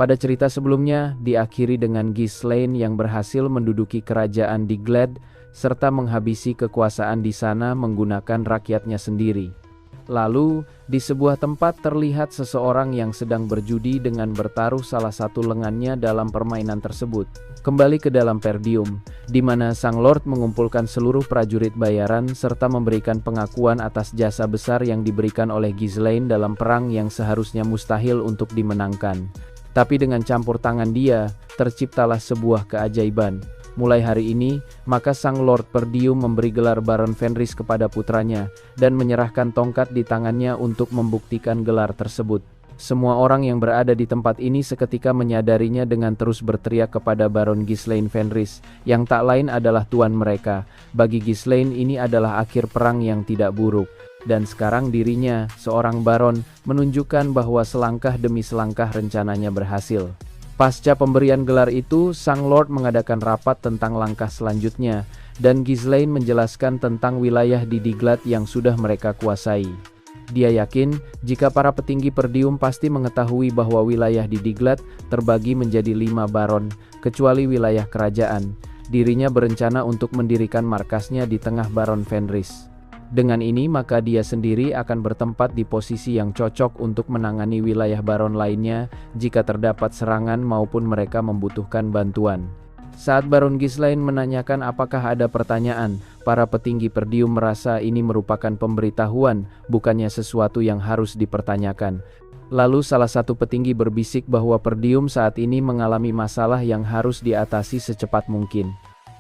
Pada cerita sebelumnya, diakhiri dengan Ghislaine yang berhasil menduduki kerajaan di Glad, serta menghabisi kekuasaan di sana menggunakan rakyatnya sendiri. Lalu, di sebuah tempat terlihat seseorang yang sedang berjudi dengan bertaruh salah satu lengannya dalam permainan tersebut. Kembali ke dalam Perdium, di mana Sang Lord mengumpulkan seluruh prajurit bayaran serta memberikan pengakuan atas jasa besar yang diberikan oleh Ghislaine dalam perang yang seharusnya mustahil untuk dimenangkan. Tapi dengan campur tangan dia, terciptalah sebuah keajaiban. Mulai hari ini, maka Sang Lord Perdium memberi gelar Baron Fenris kepada putranya, dan menyerahkan tongkat di tangannya untuk membuktikan gelar tersebut. Semua orang yang berada di tempat ini seketika menyadarinya dengan terus berteriak kepada Baron Ghislaine Fenris, yang tak lain adalah tuan mereka. Bagi Ghislaine ini adalah akhir perang yang tidak buruk. Dan sekarang dirinya, seorang baron, menunjukkan bahwa selangkah demi selangkah rencananya berhasil. Pasca pemberian gelar itu, Sang Lord mengadakan rapat tentang langkah selanjutnya, dan Ghislaine menjelaskan tentang wilayah di Diglad yang sudah mereka kuasai. Dia yakin, jika para petinggi Perdium pasti mengetahui bahwa wilayah di Diglad terbagi menjadi 5 baron, kecuali wilayah kerajaan. Dirinya berencana untuk mendirikan markasnya di tengah Baron Fenris. Dengan ini maka dia sendiri akan bertempat di posisi yang cocok untuk menangani wilayah baron lainnya jika terdapat serangan maupun mereka membutuhkan bantuan. Saat Baron Ghislaine menanyakan apakah ada pertanyaan, para petinggi Perdium merasa ini merupakan pemberitahuan, bukannya sesuatu yang harus dipertanyakan. Lalu salah satu petinggi berbisik bahwa Perdium saat ini mengalami masalah yang harus diatasi secepat mungkin.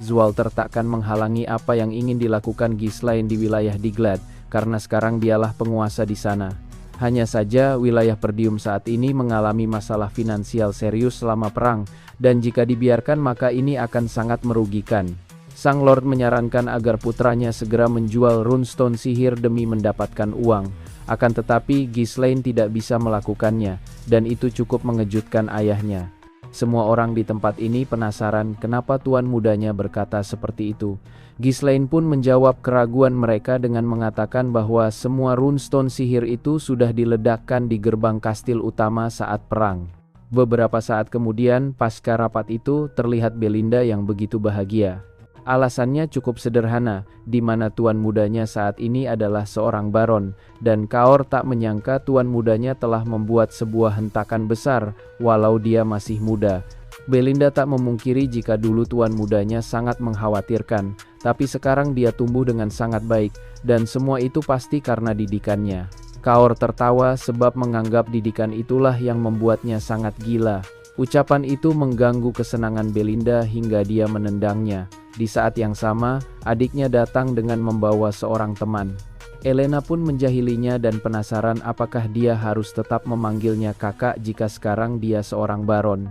Zwalter takkan menghalangi apa yang ingin dilakukan Ghislaine di wilayah Diglad, karena sekarang dialah penguasa di sana. Hanya saja wilayah Perdium saat ini mengalami masalah finansial serius selama perang, dan jika dibiarkan maka ini akan sangat merugikan. Sang Lord menyarankan agar putranya segera menjual runestone sihir demi mendapatkan uang. Akan tetapi Ghislaine tidak bisa melakukannya, dan itu cukup mengejutkan ayahnya. Semua orang di tempat ini penasaran kenapa tuan mudanya berkata seperti itu. Ghislaine pun menjawab keraguan mereka dengan mengatakan bahwa semua runestone sihir itu sudah diledakkan di gerbang kastil utama saat perang. Beberapa saat kemudian, pasca rapat itu, terlihat Belinda yang begitu bahagia. Alasannya cukup sederhana, di mana tuan mudanya saat ini adalah seorang baron, dan Kaor tak menyangka tuan mudanya telah membuat sebuah hentakan besar, walau dia masih muda. Belinda tak memungkiri jika dulu tuan mudanya sangat mengkhawatirkan, tapi sekarang dia tumbuh dengan sangat baik, dan semua itu pasti karena didikannya. Kaor tertawa sebab menganggap didikan itulah yang membuatnya sangat gila. Ucapan itu mengganggu kesenangan Belinda hingga dia menendangnya. Di saat yang sama, adiknya datang dengan membawa seorang teman. Elena pun menjahilinya dan penasaran apakah dia harus tetap memanggilnya kakak jika sekarang dia seorang baron.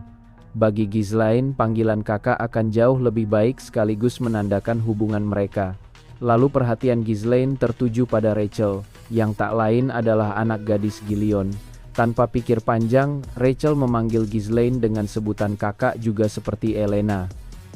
Bagi Ghislaine, panggilan kakak akan jauh lebih baik sekaligus menandakan hubungan mereka. Lalu perhatian Ghislaine tertuju pada Rachel, yang tak lain adalah anak gadis Gillion. Tanpa pikir panjang, Rachel memanggil Ghislaine dengan sebutan kakak juga seperti Elena.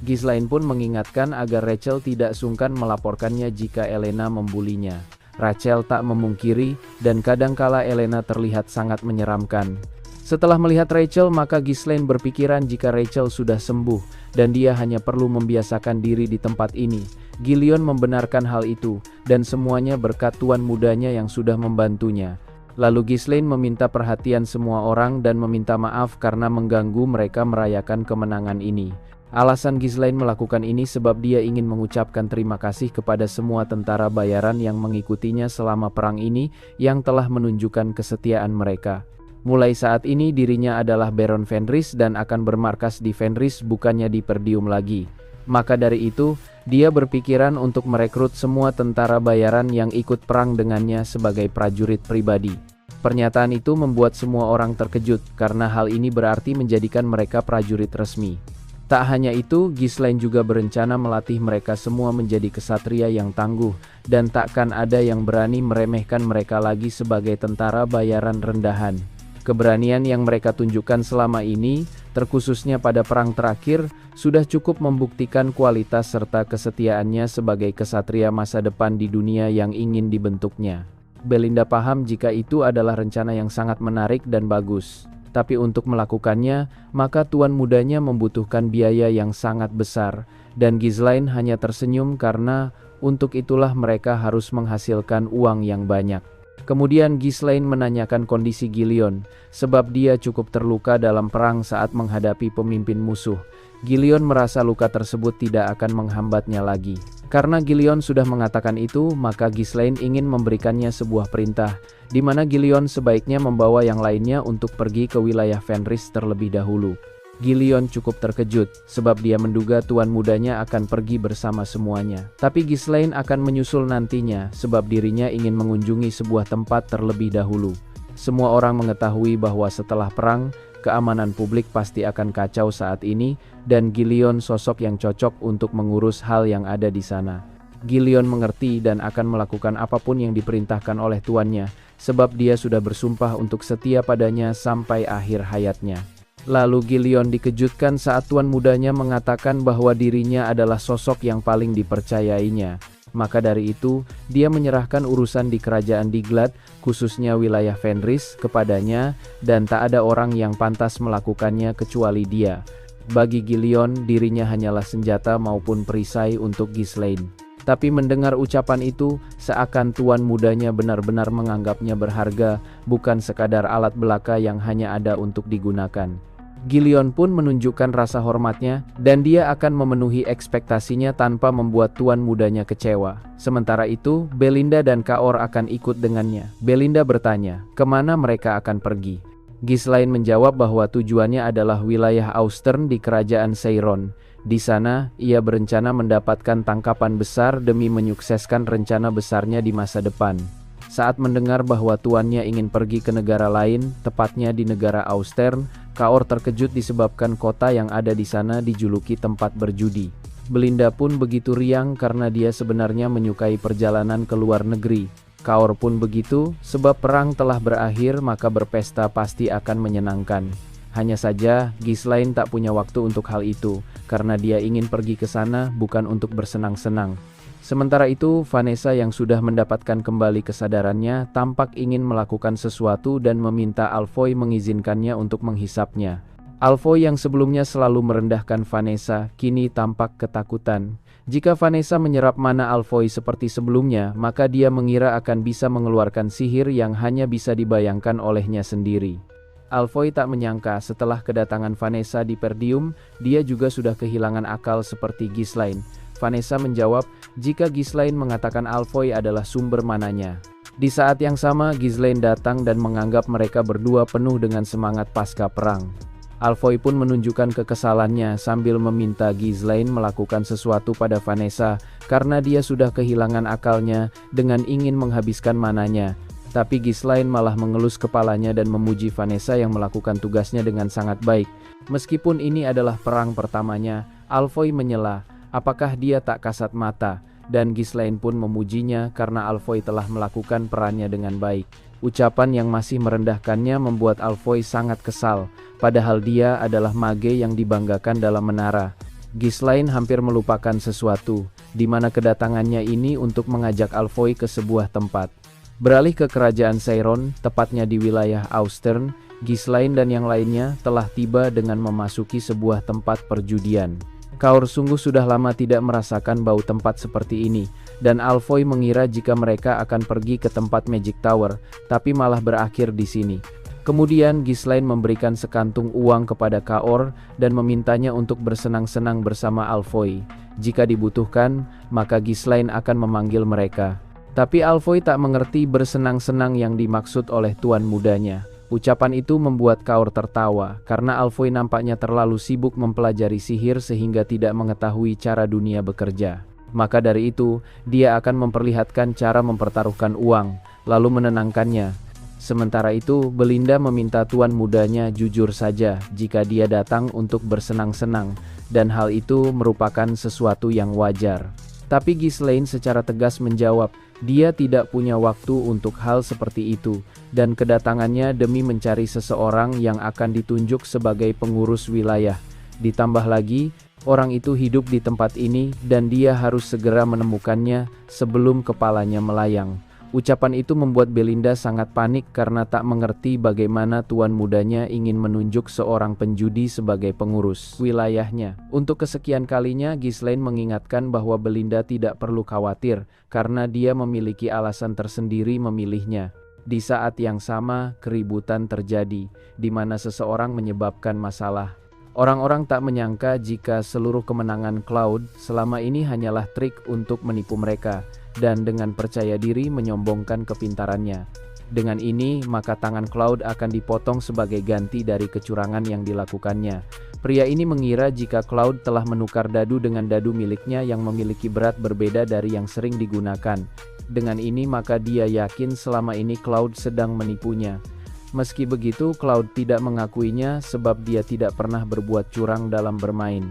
Ghislaine pun mengingatkan agar Rachel tidak sungkan melaporkannya jika Elena membulinya. Rachel tak memungkiri, dan kadangkala Elena terlihat sangat menyeramkan. Setelah melihat Rachel, maka Ghislaine berpikiran jika Rachel sudah sembuh, dan dia hanya perlu membiasakan diri di tempat ini. Gillion membenarkan hal itu, dan semuanya berkat tuan mudanya yang sudah membantunya. Lalu Ghislaine meminta perhatian semua orang dan meminta maaf karena mengganggu mereka merayakan kemenangan ini. Alasan Ghislaine melakukan ini sebab dia ingin mengucapkan terima kasih kepada semua tentara bayaran yang mengikutinya selama perang ini yang telah menunjukkan kesetiaan mereka. Mulai saat ini dirinya adalah Baron Fenris dan akan bermarkas di Fenris bukannya di Perdium lagi. Maka dari itu, dia berpikiran untuk merekrut semua tentara bayaran yang ikut perang dengannya sebagai prajurit pribadi. Pernyataan itu membuat semua orang terkejut karena hal ini berarti menjadikan mereka prajurit resmi. Tak hanya itu, Ghislaine juga berencana melatih mereka semua menjadi kesatria yang tangguh, dan takkan ada yang berani meremehkan mereka lagi sebagai tentara bayaran rendahan. Keberanian yang mereka tunjukkan selama ini, terkhususnya pada perang terakhir, sudah cukup membuktikan kualitas serta kesetiaannya sebagai kesatria masa depan di dunia yang ingin dibentuknya. Belinda paham jika itu adalah rencana yang sangat menarik dan bagus. Tapi untuk melakukannya, maka tuan mudanya membutuhkan biaya yang sangat besar, dan Ghislaine hanya tersenyum karena untuk itulah mereka harus menghasilkan uang yang banyak. Kemudian Ghislaine menanyakan kondisi Gillion, sebab dia cukup terluka dalam perang saat menghadapi pemimpin musuh. Gillion merasa luka tersebut tidak akan menghambatnya lagi. Karena Gillion sudah mengatakan itu, maka Ghislaine ingin memberikannya sebuah perintah, di mana Gillion sebaiknya membawa yang lainnya untuk pergi ke wilayah Fenris terlebih dahulu. Gillion cukup terkejut, sebab dia menduga tuan mudanya akan pergi bersama semuanya. Tapi Ghislaine akan menyusul nantinya, sebab dirinya ingin mengunjungi sebuah tempat terlebih dahulu. Semua orang mengetahui bahwa setelah perang, keamanan publik pasti akan kacau saat ini, dan Gillion sosok yang cocok untuk mengurus hal yang ada di sana. Gillion mengerti dan akan melakukan apapun yang diperintahkan oleh tuannya, sebab dia sudah bersumpah untuk setia padanya sampai akhir hayatnya. Lalu Gillion dikejutkan saat tuan mudanya mengatakan bahwa dirinya adalah sosok yang paling dipercayainya. Maka dari itu, dia menyerahkan urusan di kerajaan Diglad, khususnya wilayah Fenris, kepadanya, dan tak ada orang yang pantas melakukannya kecuali dia. Bagi Gillion, dirinya hanyalah senjata maupun perisai untuk Ghislaine. Tapi mendengar ucapan itu, seakan tuan mudanya benar-benar menganggapnya berharga, bukan sekadar alat belaka yang hanya ada untuk digunakan. Gillion pun menunjukkan rasa hormatnya, dan dia akan memenuhi ekspektasinya tanpa membuat tuan mudanya kecewa. Sementara itu, Belinda dan Kaor akan ikut dengannya. Belinda bertanya, kemana mereka akan pergi? Ghislaine menjawab bahwa tujuannya adalah wilayah Austern di kerajaan Seiron. Di sana, ia berencana mendapatkan tangkapan besar demi menyukseskan rencana besarnya di masa depan. Saat mendengar bahwa tuannya ingin pergi ke negara lain, tepatnya di negara Austern, Kaor terkejut disebabkan kota yang ada di sana dijuluki tempat berjudi. Belinda pun begitu riang karena dia sebenarnya menyukai perjalanan ke luar negeri. Kaor pun begitu, sebab perang telah berakhir maka berpesta pasti akan menyenangkan. Hanya saja, Ghislaine tak punya waktu untuk hal itu, karena dia ingin pergi ke sana bukan untuk bersenang-senang. Sementara itu, Vanessa yang sudah mendapatkan kembali kesadarannya tampak ingin melakukan sesuatu dan meminta Alfoy mengizinkannya untuk menghisapnya. Alfoy yang sebelumnya selalu merendahkan Vanessa, kini tampak ketakutan. Jika Vanessa menyerap mana Alfoy seperti sebelumnya, maka dia mengira akan bisa mengeluarkan sihir yang hanya bisa dibayangkan olehnya sendiri. Alfoy tak menyangka setelah kedatangan Vanessa di Perdium, dia juga sudah kehilangan akal seperti Ghislaine. Vanessa menjawab, jika Ghislaine mengatakan Alfoy adalah sumber mananya. Di saat yang sama, Ghislaine datang dan menganggap mereka berdua penuh dengan semangat pasca perang. Alfoy pun menunjukkan kekesalannya sambil meminta Ghislaine melakukan sesuatu pada Vanessa karena dia sudah kehilangan akalnya dengan ingin menghabiskan mananya. Tapi Ghislaine malah mengelus kepalanya dan memuji Vanessa yang melakukan tugasnya dengan sangat baik. Meskipun ini adalah perang pertamanya, Alfoy menyela, apakah dia tak kasat mata, dan Ghislaine pun memujinya karena Alfoy telah melakukan perannya dengan baik. Ucapan yang masih merendahkannya membuat Alfoy sangat kesal, padahal dia adalah mage yang dibanggakan dalam menara. Ghislaine hampir melupakan sesuatu, di mana kedatangannya ini untuk mengajak Alfoy ke sebuah tempat. Beralih ke kerajaan Seiron, tepatnya di wilayah Austern, Ghislaine dan yang lainnya telah tiba dengan memasuki sebuah tempat perjudian. Kaor sungguh sudah lama tidak merasakan bau tempat seperti ini, dan Alfoy mengira jika mereka akan pergi ke tempat Magic Tower, tapi malah berakhir di sini. Kemudian Ghislaine memberikan sekantung uang kepada Kaor dan memintanya untuk bersenang-senang bersama Alfoy. Jika dibutuhkan, maka Ghislaine akan memanggil mereka. Tapi Alfoy tak mengerti bersenang-senang yang dimaksud oleh tuan mudanya. Ucapan itu membuat Kaor tertawa, karena Alfoy nampaknya terlalu sibuk mempelajari sihir sehingga tidak mengetahui cara dunia bekerja. Maka dari itu, dia akan memperlihatkan cara mempertaruhkan uang, lalu menenangkannya. Sementara itu, Belinda meminta tuan mudanya jujur saja jika dia datang untuk bersenang-senang, dan hal itu merupakan sesuatu yang wajar. Tapi Ghislaine secara tegas menjawab, dia tidak punya waktu untuk hal seperti itu, dan kedatangannya demi mencari seseorang yang akan ditunjuk sebagai pengurus wilayah. Ditambah lagi, orang itu hidup di tempat ini dan dia harus segera menemukannya sebelum kepalanya melayang. Ucapan itu membuat Belinda sangat panik karena tak mengerti bagaimana tuan mudanya ingin menunjuk seorang penjudi sebagai pengurus wilayahnya. Untuk kesekian kalinya, Ghislaine mengingatkan bahwa Belinda tidak perlu khawatir karena dia memiliki alasan tersendiri memilihnya. Di saat yang sama, keributan terjadi, di mana seseorang menyebabkan masalah. Orang-orang tak menyangka jika seluruh kemenangan Cloud selama ini hanyalah trik untuk menipu mereka, dan dengan percaya diri menyombongkan kepintarannya. Dengan ini, maka tangan Cloud akan dipotong sebagai ganti dari kecurangan yang dilakukannya. Pria ini mengira jika Cloud telah menukar dadu dengan dadu miliknya yang memiliki berat berbeda dari yang sering digunakan. Dengan ini maka dia yakin selama ini Cloud sedang menipunya. Meski begitu, Cloud tidak mengakuinya sebab dia tidak pernah berbuat curang dalam bermain.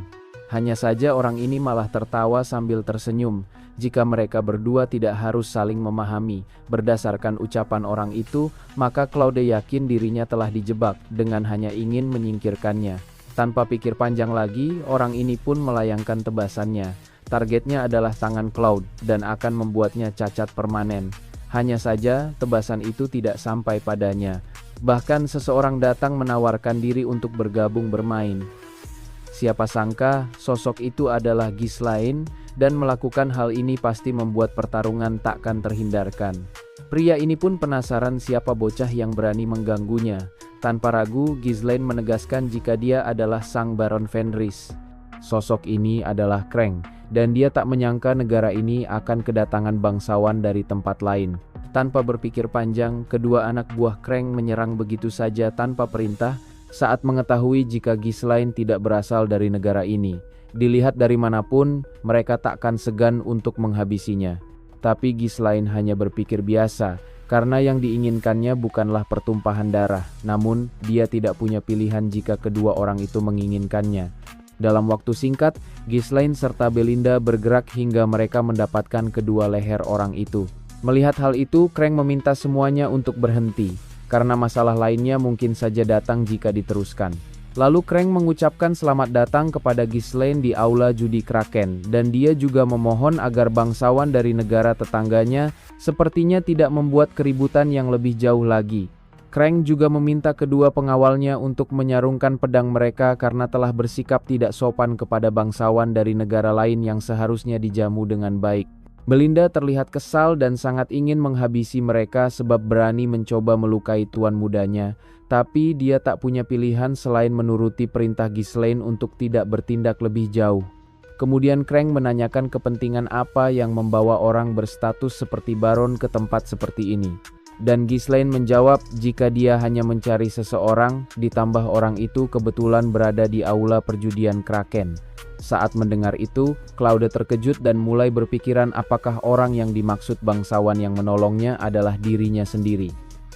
Hanya saja orang ini malah tertawa sambil tersenyum. Jika mereka berdua tidak harus saling memahami, berdasarkan ucapan orang itu, maka Cloud yakin dirinya telah dijebak dengan hanya ingin menyingkirkannya. Tanpa pikir panjang lagi, orang ini pun melayangkan tebasannya. Targetnya adalah tangan Cloud dan akan membuatnya cacat permanen. Hanya saja, tebasan itu tidak sampai padanya. Bahkan seseorang datang menawarkan diri untuk bergabung bermain. Siapa sangka sosok itu adalah Ghislaine, dan melakukan hal ini pasti membuat pertarungan takkan terhindarkan. Pria ini pun penasaran siapa bocah yang berani mengganggunya. Tanpa ragu, Ghislaine menegaskan jika dia adalah sang Baron Fenris. Sosok ini adalah Krang, dan dia tak menyangka negara ini akan kedatangan bangsawan dari tempat lain. Tanpa berpikir panjang, kedua anak buah Krang menyerang begitu saja tanpa perintah saat mengetahui jika Ghislaine tidak berasal dari negara ini. Dilihat dari manapun, mereka takkan segan untuk menghabisinya. Tapi Ghislaine hanya berpikir biasa, karena yang diinginkannya bukanlah pertumpahan darah, namun dia tidak punya pilihan jika kedua orang itu menginginkannya. Dalam waktu singkat, Ghislaine serta Belinda bergerak hingga mereka mendapatkan kedua leher orang itu. Melihat hal itu, Krang meminta semuanya untuk berhenti, karena masalah lainnya mungkin saja datang jika diteruskan. Lalu Krang mengucapkan selamat datang kepada Ghislaine di aula judi Kraken, dan dia juga memohon agar bangsawan dari negara tetangganya sepertinya tidak membuat keributan yang lebih jauh lagi. Krang juga meminta kedua pengawalnya untuk menyarungkan pedang mereka karena telah bersikap tidak sopan kepada bangsawan dari negara lain yang seharusnya dijamu dengan baik. Belinda terlihat kesal dan sangat ingin menghabisi mereka sebab berani mencoba melukai tuan mudanya, tapi dia tak punya pilihan selain menuruti perintah Ghislaine untuk tidak bertindak lebih jauh. Kemudian Krang menanyakan kepentingan apa yang membawa orang berstatus seperti Baron ke tempat seperti ini. Dan Ghislaine menjawab jika dia hanya mencari seseorang, ditambah orang itu kebetulan berada di aula perjudian Kraken. Saat mendengar itu, Claude terkejut dan mulai berpikiran apakah orang yang dimaksud bangsawan yang menolongnya adalah dirinya sendiri.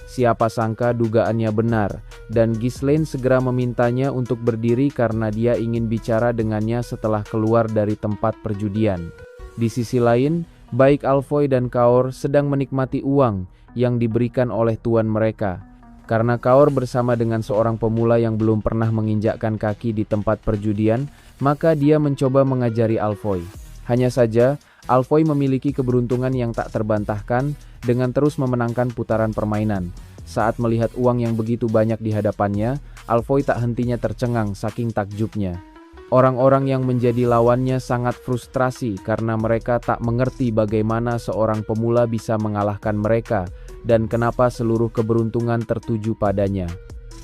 Siapa sangka dugaannya benar, dan Ghislaine segera memintanya untuk berdiri karena dia ingin bicara dengannya setelah keluar dari tempat perjudian. Di sisi lain, baik Alfoy dan Kaor sedang menikmati uang yang diberikan oleh tuan mereka. Karena Kaor bersama dengan seorang pemula yang belum pernah menginjakkan kaki di tempat perjudian, maka dia mencoba mengajari Alfoy. Hanya saja, Alfoy memiliki keberuntungan yang tak terbantahkan dengan terus memenangkan putaran permainan. Saat melihat uang yang begitu banyak di hadapannya, Alfoy tak hentinya tercengang saking takjubnya. Orang-orang yang menjadi lawannya sangat frustrasi karena mereka tak mengerti bagaimana seorang pemula bisa mengalahkan mereka dan kenapa seluruh keberuntungan tertuju padanya.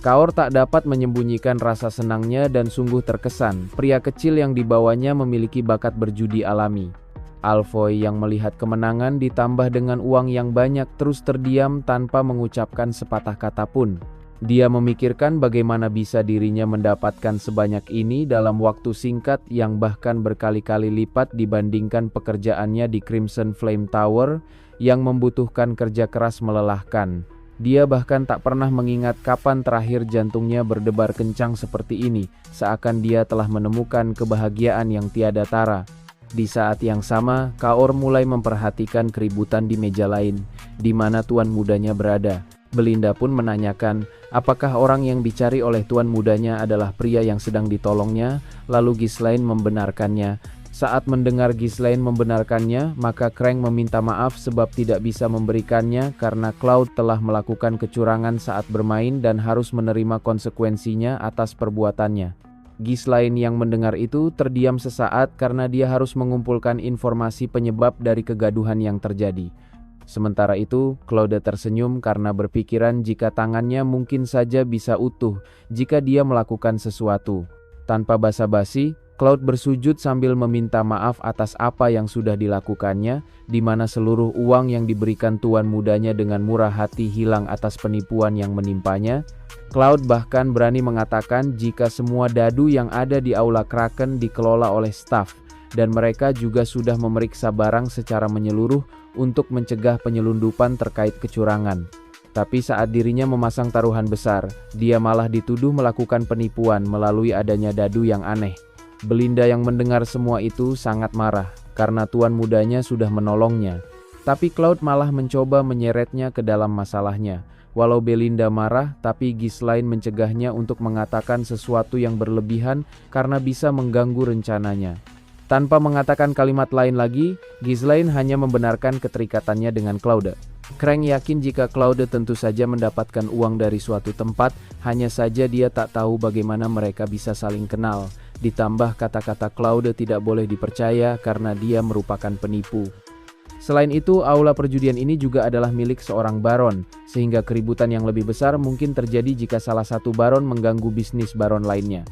Kaor tak dapat menyembunyikan rasa senangnya dan sungguh terkesan. Pria kecil yang dibawanya memiliki bakat berjudi alami. Alfoy yang melihat kemenangan ditambah dengan uang yang banyak terus terdiam tanpa mengucapkan sepatah kata pun. Dia memikirkan bagaimana bisa dirinya mendapatkan sebanyak ini dalam waktu singkat yang bahkan berkali-kali lipat dibandingkan pekerjaannya di Crimson Flame Tower yang membutuhkan kerja keras melelahkan. Dia bahkan tak pernah mengingat kapan terakhir jantungnya berdebar kencang seperti ini, seakan dia telah menemukan kebahagiaan yang tiada tara. Di saat yang sama, Kaor mulai memperhatikan keributan di meja lain, di mana tuan mudanya berada. Belinda pun menanyakan, apakah orang yang dicari oleh tuan mudanya adalah pria yang sedang ditolongnya, lalu Ghislaine membenarkannya. Saat mendengar Ghislaine membenarkannya, maka Crank meminta maaf sebab tidak bisa memberikannya karena Cloud telah melakukan kecurangan saat bermain dan harus menerima konsekuensinya atas perbuatannya. Ghislaine yang mendengar itu terdiam sesaat karena dia harus mengumpulkan informasi penyebab dari kegaduhan yang terjadi. Sementara itu, Claude tersenyum karena berpikiran jika tangannya mungkin saja bisa utuh jika dia melakukan sesuatu. Tanpa basa-basi, Claude bersujud sambil meminta maaf atas apa yang sudah dilakukannya, di mana seluruh uang yang diberikan tuan mudanya dengan murah hati hilang atas penipuan yang menimpanya. Claude bahkan berani mengatakan jika semua dadu yang ada di aula Kraken dikelola oleh staf, dan mereka juga sudah memeriksa barang secara menyeluruh untuk mencegah penyelundupan terkait kecurangan. Tapi saat dirinya memasang taruhan besar, dia malah dituduh melakukan penipuan melalui adanya dadu yang aneh. Belinda yang mendengar semua itu sangat marah, karena tuan mudanya sudah menolongnya. Tapi Claude malah mencoba menyeretnya ke dalam masalahnya. Walau Belinda marah, tapi Ghislaine mencegahnya untuk mengatakan sesuatu yang berlebihan karena bisa mengganggu rencananya. Tanpa mengatakan kalimat lain lagi, Ghislaine hanya membenarkan keterikatannya dengan Claude. Crank yakin jika Claude tentu saja mendapatkan uang dari suatu tempat, hanya saja dia tak tahu bagaimana mereka bisa saling kenal. Ditambah kata-kata Claude tidak boleh dipercaya karena dia merupakan penipu. Selain itu, aula perjudian ini juga adalah milik seorang baron, sehingga keributan yang lebih besar mungkin terjadi jika salah satu baron mengganggu bisnis baron lainnya.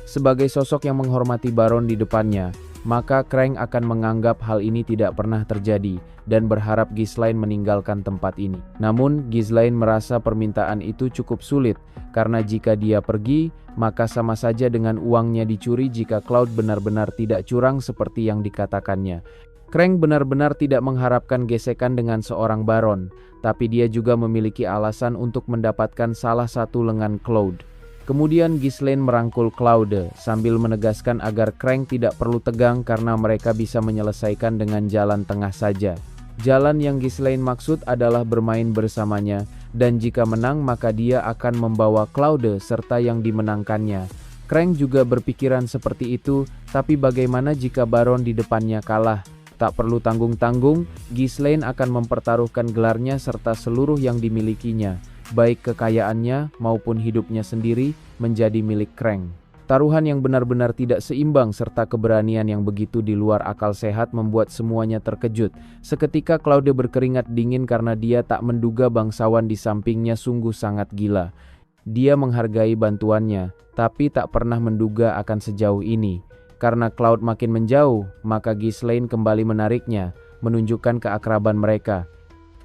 Sebagai sosok yang menghormati baron di depannya, maka Crank akan menganggap hal ini tidak pernah terjadi dan berharap Ghislaine meninggalkan tempat ini. Namun, Ghislaine merasa permintaan itu cukup sulit, karena jika dia pergi, maka sama saja dengan uangnya dicuri jika Claude benar-benar tidak curang seperti yang dikatakannya. Crank benar-benar tidak mengharapkan gesekan dengan seorang baron, tapi dia juga memiliki alasan untuk mendapatkan salah satu lengan Claude. Kemudian Ghislaine merangkul Claude sambil menegaskan agar Crank tidak perlu tegang karena mereka bisa menyelesaikan dengan jalan tengah saja. Jalan yang Ghislaine maksud adalah bermain bersamanya, dan jika menang maka dia akan membawa Claude serta yang dimenangkannya. Crank juga berpikiran seperti itu, tapi bagaimana jika baron di depannya kalah? Tak perlu tanggung-tanggung, Ghislaine akan mempertaruhkan gelarnya serta seluruh yang dimilikinya, baik kekayaannya maupun hidupnya sendiri, menjadi milik Crank. Taruhan yang benar-benar tidak seimbang serta keberanian yang begitu di luar akal sehat membuat semuanya terkejut. Seketika Claude berkeringat dingin karena dia tak menduga bangsawan di sampingnya sungguh sangat gila. Dia menghargai bantuannya, tapi tak pernah menduga akan sejauh ini. Karena Claude makin menjauh, maka Ghislaine kembali menariknya, menunjukkan keakraban mereka.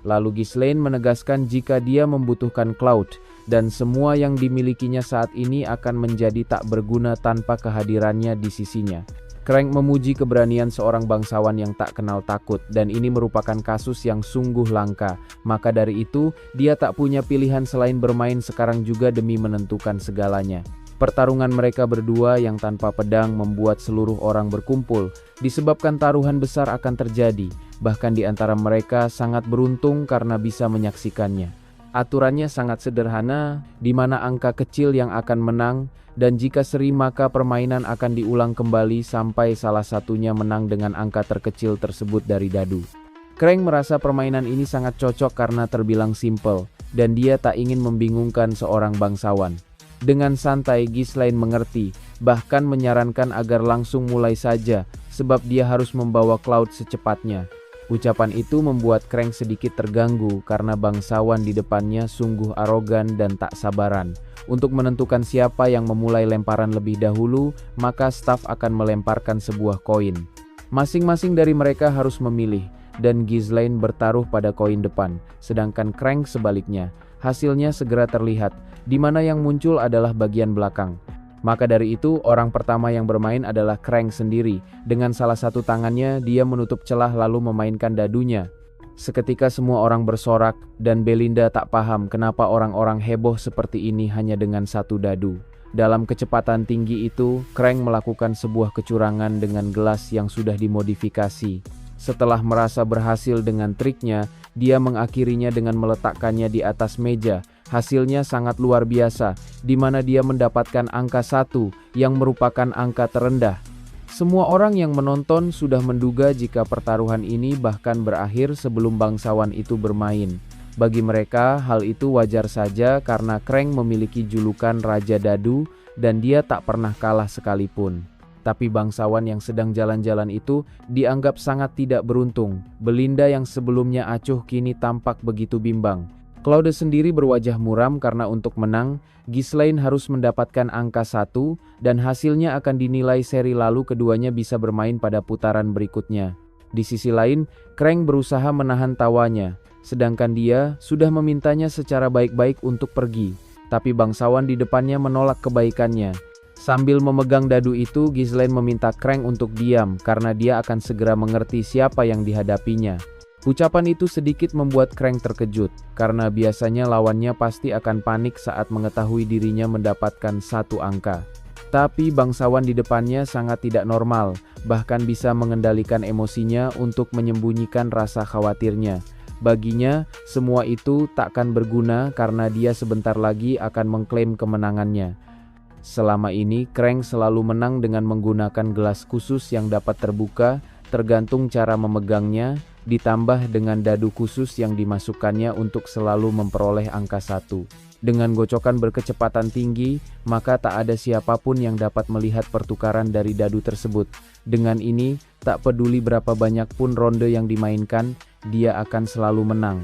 Lalu Ghislaine menegaskan jika dia membutuhkan Claude, dan semua yang dimilikinya saat ini akan menjadi tak berguna tanpa kehadirannya di sisinya. Crank memuji keberanian seorang bangsawan yang tak kenal takut, dan ini merupakan kasus yang sungguh langka. Maka dari itu, dia tak punya pilihan selain bermain sekarang juga demi menentukan segalanya. Pertarungan mereka berdua yang tanpa pedang membuat seluruh orang berkumpul, disebabkan taruhan besar akan terjadi. Bahkan di antara mereka sangat beruntung karena bisa menyaksikannya. Aturannya sangat sederhana, di mana angka kecil yang akan menang, dan jika seri maka permainan akan diulang kembali sampai salah satunya menang dengan angka terkecil tersebut dari dadu. Crank merasa permainan ini sangat cocok karena terbilang simpel, dan dia tak ingin membingungkan seorang bangsawan. Dengan santai, Ghislaine mengerti, bahkan menyarankan agar langsung mulai saja, sebab dia harus membawa Claude secepatnya. Ucapan itu membuat Crank sedikit terganggu karena bangsawan di depannya sungguh arogan dan tak sabaran. Untuk menentukan siapa yang memulai lemparan lebih dahulu, maka staf akan melemparkan sebuah koin. Masing-masing dari mereka harus memilih, dan Ghislaine bertaruh pada koin depan, sedangkan Crank sebaliknya. Hasilnya segera terlihat, di mana yang muncul adalah bagian belakang. Maka dari itu, orang pertama yang bermain adalah Crank sendiri. Dengan salah satu tangannya, dia menutup celah lalu memainkan dadunya. Seketika semua orang bersorak, dan Belinda tak paham kenapa orang-orang heboh seperti ini hanya dengan satu dadu. Dalam kecepatan tinggi itu, Crank melakukan sebuah kecurangan dengan gelas yang sudah dimodifikasi. Setelah merasa berhasil dengan triknya, dia mengakhirinya dengan meletakkannya di atas meja. Hasilnya sangat luar biasa, di mana dia mendapatkan angka 1 yang merupakan angka terendah. Semua orang yang menonton sudah menduga jika pertaruhan ini bahkan berakhir sebelum bangsawan itu bermain. Bagi mereka, hal itu wajar saja karena Krang memiliki julukan Raja Dadu dan dia tak pernah kalah sekalipun. Tapi bangsawan yang sedang jalan-jalan itu dianggap sangat tidak beruntung. Belinda yang sebelumnya acuh kini tampak begitu bimbang. Claude sendiri berwajah muram karena untuk menang, Ghislaine harus mendapatkan angka 1 dan hasilnya akan dinilai seri lalu keduanya bisa bermain pada putaran berikutnya. Di sisi lain, Krang berusaha menahan tawanya, sedangkan dia sudah memintanya secara baik-baik untuk pergi. Tapi bangsawan di depannya menolak kebaikannya. Sambil memegang dadu itu, Ghislaine meminta Krang untuk diam karena dia akan segera mengerti siapa yang dihadapinya. Ucapan itu sedikit membuat Krang terkejut, karena biasanya lawannya pasti akan panik saat mengetahui dirinya mendapatkan 1 angka. Tapi bangsawan di depannya sangat tidak normal, bahkan bisa mengendalikan emosinya untuk menyembunyikan rasa khawatirnya. Baginya, semua itu takkan berguna karena dia sebentar lagi akan mengklaim kemenangannya. Selama ini, Krang selalu menang dengan menggunakan gelas khusus yang dapat terbuka, tergantung cara memegangnya, ditambah dengan dadu khusus yang dimasukkannya untuk selalu memperoleh angka 1. Dengan gocokan berkecepatan tinggi, maka tak ada siapapun yang dapat melihat pertukaran dari dadu tersebut. Dengan ini, tak peduli berapa banyak pun ronde yang dimainkan, dia akan selalu menang.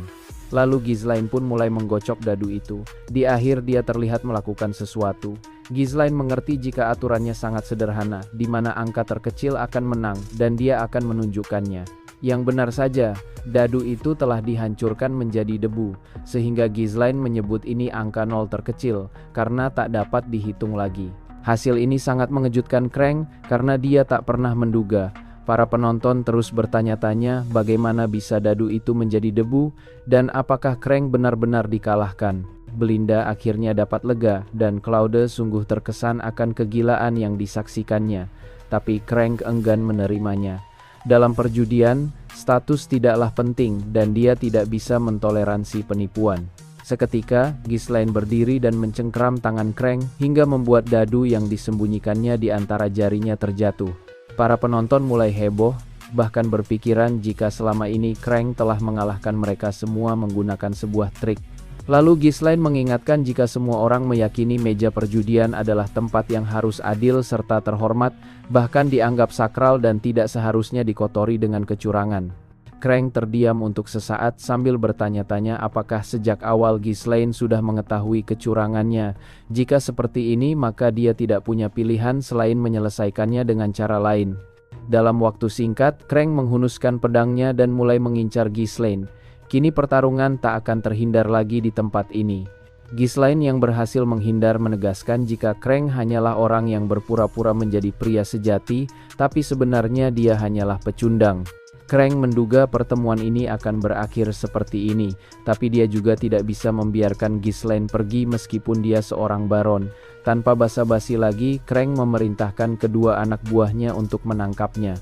Lalu Ghislaine pun mulai menggocok dadu itu. Di akhir dia terlihat melakukan sesuatu. Ghislaine mengerti jika aturannya sangat sederhana, di mana angka terkecil akan menang dan dia akan menunjukkannya. Yang benar saja, dadu itu telah dihancurkan menjadi debu, sehingga Ghislaine menyebut ini angka 0 terkecil, karena tak dapat dihitung lagi. Hasil ini sangat mengejutkan Krang, karena dia tak pernah menduga. Para penonton terus bertanya-tanya bagaimana bisa dadu itu menjadi debu, dan apakah Krang benar-benar dikalahkan. Belinda akhirnya dapat lega, dan Claude sungguh terkesan akan kegilaan yang disaksikannya. Tapi Krang enggan menerimanya. Dalam perjudian, status tidaklah penting dan dia tidak bisa mentoleransi penipuan. Seketika, Ghislaine berdiri dan mencengkram tangan Krang hingga membuat dadu yang disembunyikannya di antara jarinya terjatuh. Para penonton mulai heboh, bahkan berpikiran jika selama ini Krang telah mengalahkan mereka semua menggunakan sebuah trik. Lalu Ghislaine mengingatkan jika semua orang meyakini meja perjudian adalah tempat yang harus adil serta terhormat, bahkan dianggap sakral dan tidak seharusnya dikotori dengan kecurangan. Krang terdiam untuk sesaat sambil bertanya-tanya apakah sejak awal Ghislaine sudah mengetahui kecurangannya. Jika seperti ini, maka dia tidak punya pilihan selain menyelesaikannya dengan cara lain. Dalam waktu singkat, Krang menghunuskan pedangnya dan mulai mengincar Ghislaine. Kini pertarungan tak akan terhindar lagi di tempat ini. Ghislaine yang berhasil menghindar menegaskan jika Krang hanyalah orang yang berpura-pura menjadi pria sejati, tapi sebenarnya dia hanyalah pecundang. Krang menduga pertemuan ini akan berakhir seperti ini, tapi dia juga tidak bisa membiarkan Ghislaine pergi meskipun dia seorang baron. Tanpa basa-basi lagi, Krang memerintahkan kedua anak buahnya untuk menangkapnya.